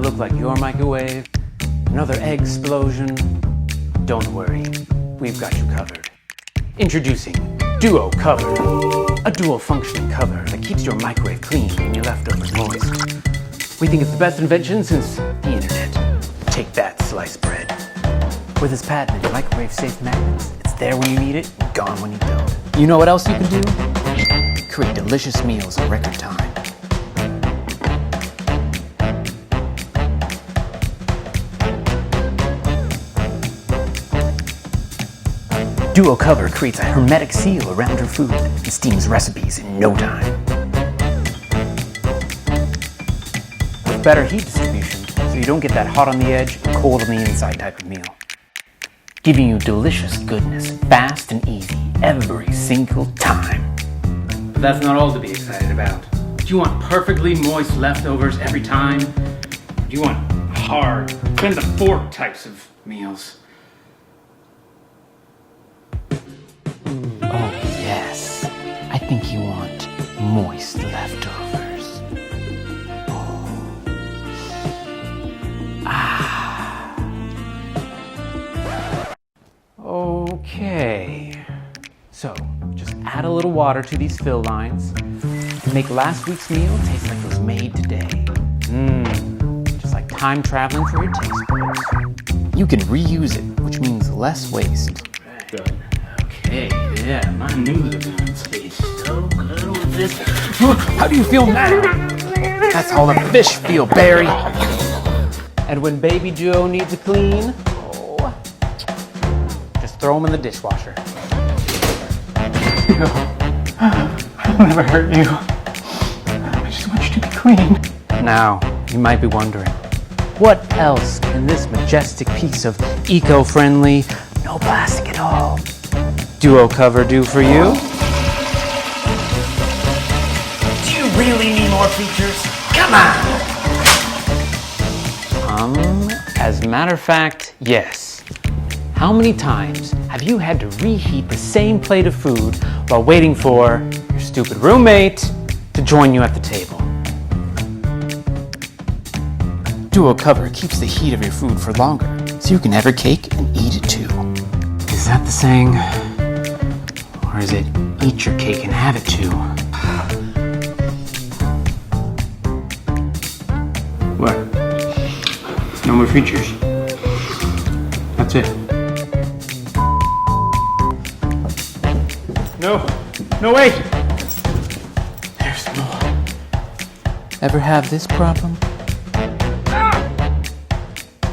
that look like your microwave, another egg explosion, don't worry, we've got you covered. Introducing Duo Cover, a dual functioning cover that keeps your microwave clean and your leftovers moist. We think it's the best invention since the internet. Take that, sliced bread. With its patented microwave safe magnets, it's there when you need it and gone when you don't. You know what else you can do? Create delicious meals in record time. Duo Cover creates a hermetic seal around your food and steams recipes in no time. With better heat distribution, so you don't get that hot on the edge and cold on the inside type of meal. Giving you delicious goodness, fast and easy, every single time. But that's not all to be excited about. Do you want perfectly moist leftovers every time? Do you want hard, bend the fork types of meals? Oh yes, I think you want moist leftovers. Oh. Ah. Okay, so just add a little water to these fill lines and make last week's meal taste like it was made today. Just like time traveling for your taste buds. You can reuse it, which means less waste. Good. Okay, yeah, my noodles taste so good with this. How do you feel now? That's how the fish feel, Barry. And when Baby Joe needs a clean, just throw him in the dishwasher. No, I'll never hurt you. I just want you to be clean. Now, you might be wondering, what else can this majestic piece of eco-friendly, no plastic at all, Duo Cover do for you? Do you really need more features? Come on! As a matter of fact, yes. How many times have you had to reheat the same plate of food while waiting for your stupid roommate to join you at the table? Duo Cover keeps the heat of your food for longer, so you can have your cake and eat it too. Is that the saying? Or is it eat your cake and have it too? What? No more features. That's it. No, wait! There's more. Ever have this problem?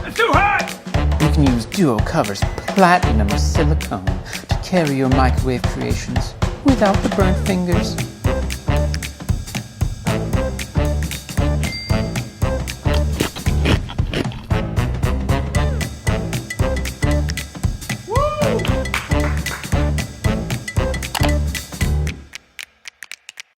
It's too hot! You can use Duo Cover's platinum silicone to carry your microwave creations without the burnt fingers.